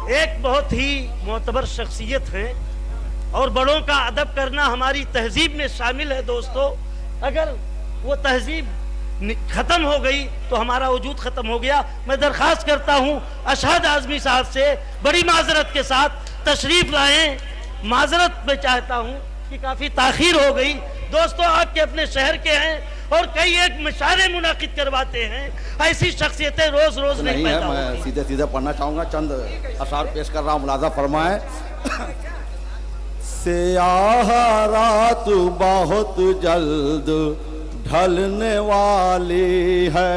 एक बहुत ही मोतबर शख्सियत है और बड़ों का अदब करना हमारी तहजीब में शामिल है। दोस्तों, अगर वो तहजीब खत्म हो गई तो हमारा वजूद खत्म हो गया। मैं दरखास्त करता हूँ अशहद आजमी साहब से बड़ी माजरत के साथ तशरीफ लाएं। माजरत में चाहता हूँ कि काफी ताखीर हो गई। दोस्तों, आपके अपने शहर के हैं और कई एक मुशायरे मुनाकिद करवाते हैं। ऐसी शख्सियतें रोज रोज नहीं पैदा होती। मैं सीधे सीधे पढ़ना चाहूंगा, चंद अशार पेश कर रहा हूँ, मुलाजा फरमाए। सियाह रात बहुत जल्द ढलने वाली है,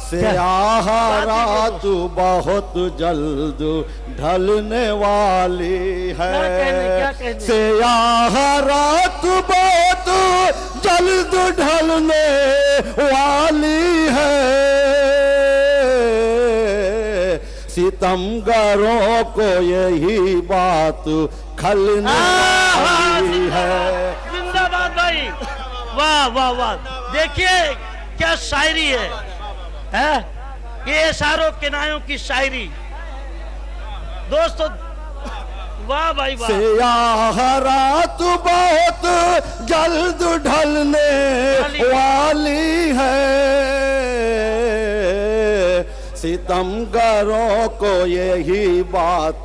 सियाह रात बहुत जल्द ढलने वाली है, सियाह रात बहुत जल्द ढलने वाली है, सितमगरों को यही बात खलने वाली है। जिंदाबाद भाई, वाह वाह वाह। देखिए क्या शायरी है ये इशारों किनायों की शायरी। दोस्तों, वाह भाई वाह। सियाह रात बहुत जल्द ढलने वाली है, सितमगरों को यही बात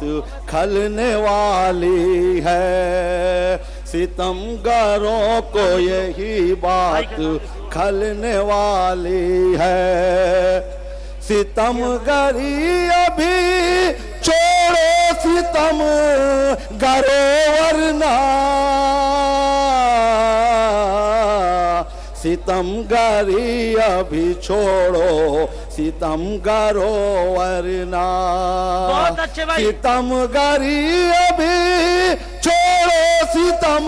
खलने वाली है, सितमगरों को यही बात खलने वाली है, सितमगरी अभी छोड़ो सितम गरो वरना, सितमगरी अभी छोड़ो सितम गरो वरना, बहुत अच्छे भाई। सितमगरी अभी छोड़ो सितम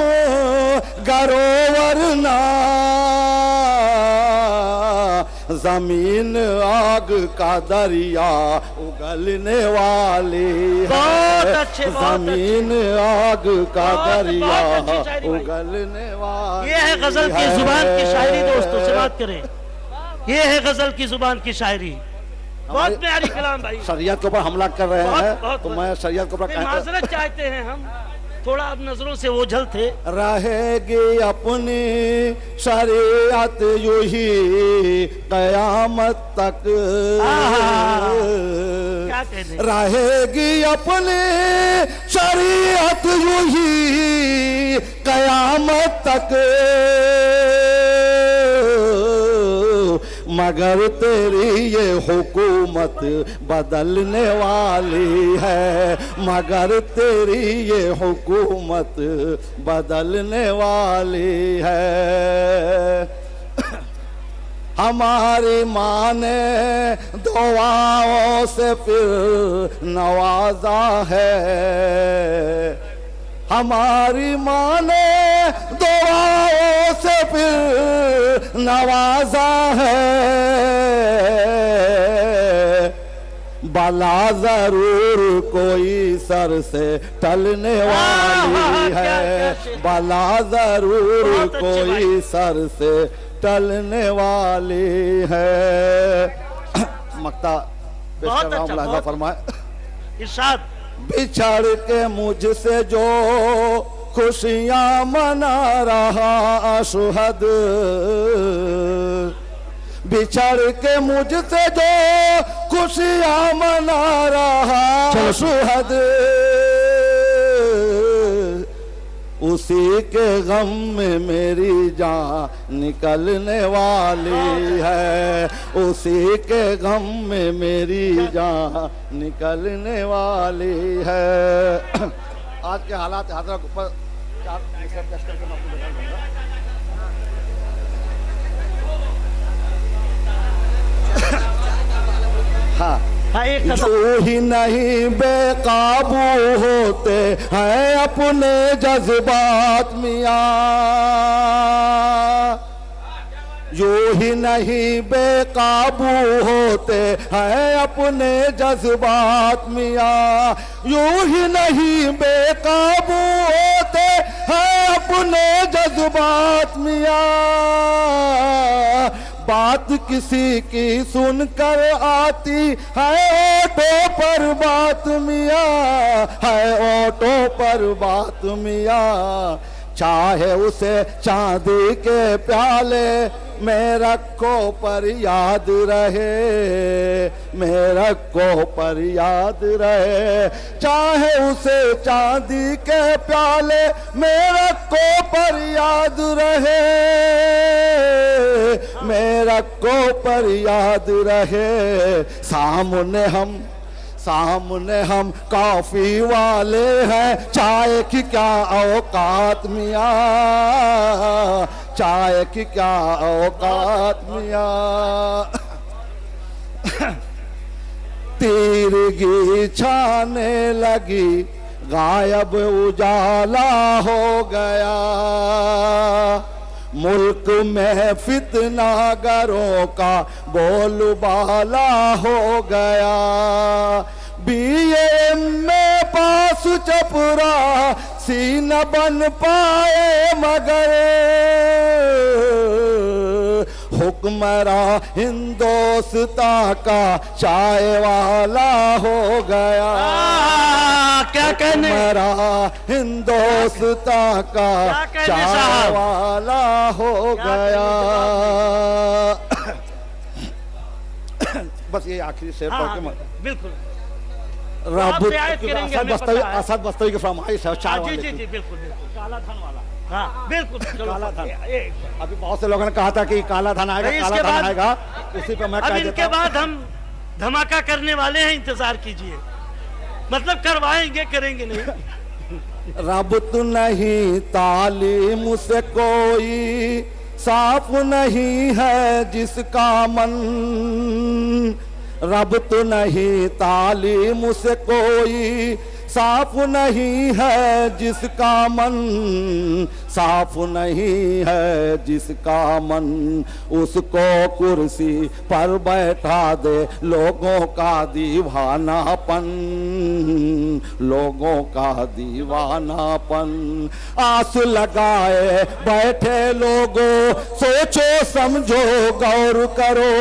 गरो वरना, जमीन आग का दरिया उगलने वाली है, जमीन आग का दरिया उगलने वाली। ये है गजल की जुबान की शायरी। दोस्तों से बात करें, ये है गजल की जुबान की शायरी। बहुत प्यारी कलाम भाई। शरीयत के ऊपर हमला कर रहे हैं तो मैं शरीयत के ऊपर माजरत चाहते हैं हम, थोड़ा अब नजरों से ओझल थे। रहेगी अपनी शरीयत यूं ही कयामत तक, क्या कहने, रहेगी अपनी शरीयत यूं ही कयामत तक, मगर तेरी ये हुकूमत बदलने वाली है, मगर तेरी ये हुकूमत बदलने वाली है। हमारी माँ ने दुआओं से फिर नवाजा है, हमारी माँ ने दुआओं से फिर नवाजा है, बला जरूर कोई सर से टलने वाली है, बला जरूर कोई सर से टलने वाली है। मक्ता बहुत अच्छा फरमाए। इरशाद। बिछड़ के मुझसे जो खुशियां मना रहा अशहद, बिछड़ के मुझसे जो खुशियां मना रहा अशहद, उसी के गम में मेरी जान निकलने वाली है, उसी के गम में मेरी जान निकलने वाली है। आज के हालात हाजरा के ऊपर चार पेश करके मैं आपको बता दूंगा। हाँ, जो ही नहीं बेकाबू होते हैं अपने जज्बात मियाँ, जो ही नहीं बेकाबू होते हैं अपने जज्बात मियाँ, यूं ही नहीं बेकाबू होते हैं अपने जज्बात मियाँ, बात किसी की सुनकर आती है ऑटो पर बात मियाँ, है ऑटो पर बात मियाँ। चाहे उसे चांदी के प्याले में रखो पर याद रहे, में रखो पर याद रहे। चाहे उसे चांदी के प्याले में रखो पर याद रहे, में रखो पर याद रहे। सामने हम कॉफी वाले हैं, चाय की क्या औकात मियाँ, चाय की क्या औकात मियाँ। तीरगी छाने लगी, गायब उजाला हो गया। मुल्क में फितनागरों का बोलबाला हो गया। BA में पास चपरा सी न बन पाए मगर हुक्मरा हिंदोस्ता का चाय वाला हो गया। क्या कहने, हुक्मरा हिंदोस्ता का चाय वाला हो गया। बस ये आखिरी शेर पढ़ के बिल्कुल रब करेंगे। असद बस्तवी की फरमाइश है चाय वाले जी की। बिल्कुल बिल्कुल काला धन वाला। हाँ बिल्कुल काला धन। अभी बहुत से लोगों ने कहा था कि काला धन आएगा, काला धन आएगा, उसी पे मैं अब इनके बाद हम धमाका करने वाले हैं, इंतजार कीजिए। मतलब करवाएंगे, करेंगे नहीं। रब तो नहीं तालीम से कोई साफ नहीं है जिसका मन, रब तो नहीं तालीम से कोई साफ नहीं है जिसका मन, साफ नहीं है जिसका मन। उसको कुर्सी पर बैठा दे लोगों का दीवानापन, लोगों का दीवानापन। आस लगाए बैठे लोगों, सोचो समझो गौर करो,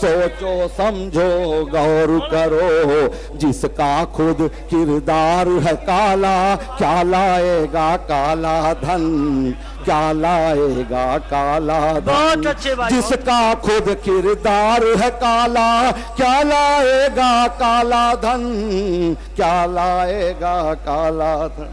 सोचो समझो गौर करो। जिसका खुद किरदार है काला, क्या लाएगा काला धन, क्या लाएगा काला धन। बहुत अच्छे भाई। जिसका खुद किरदार है काला, क्या लाएगा काला धन, क्या लाएगा काला धन।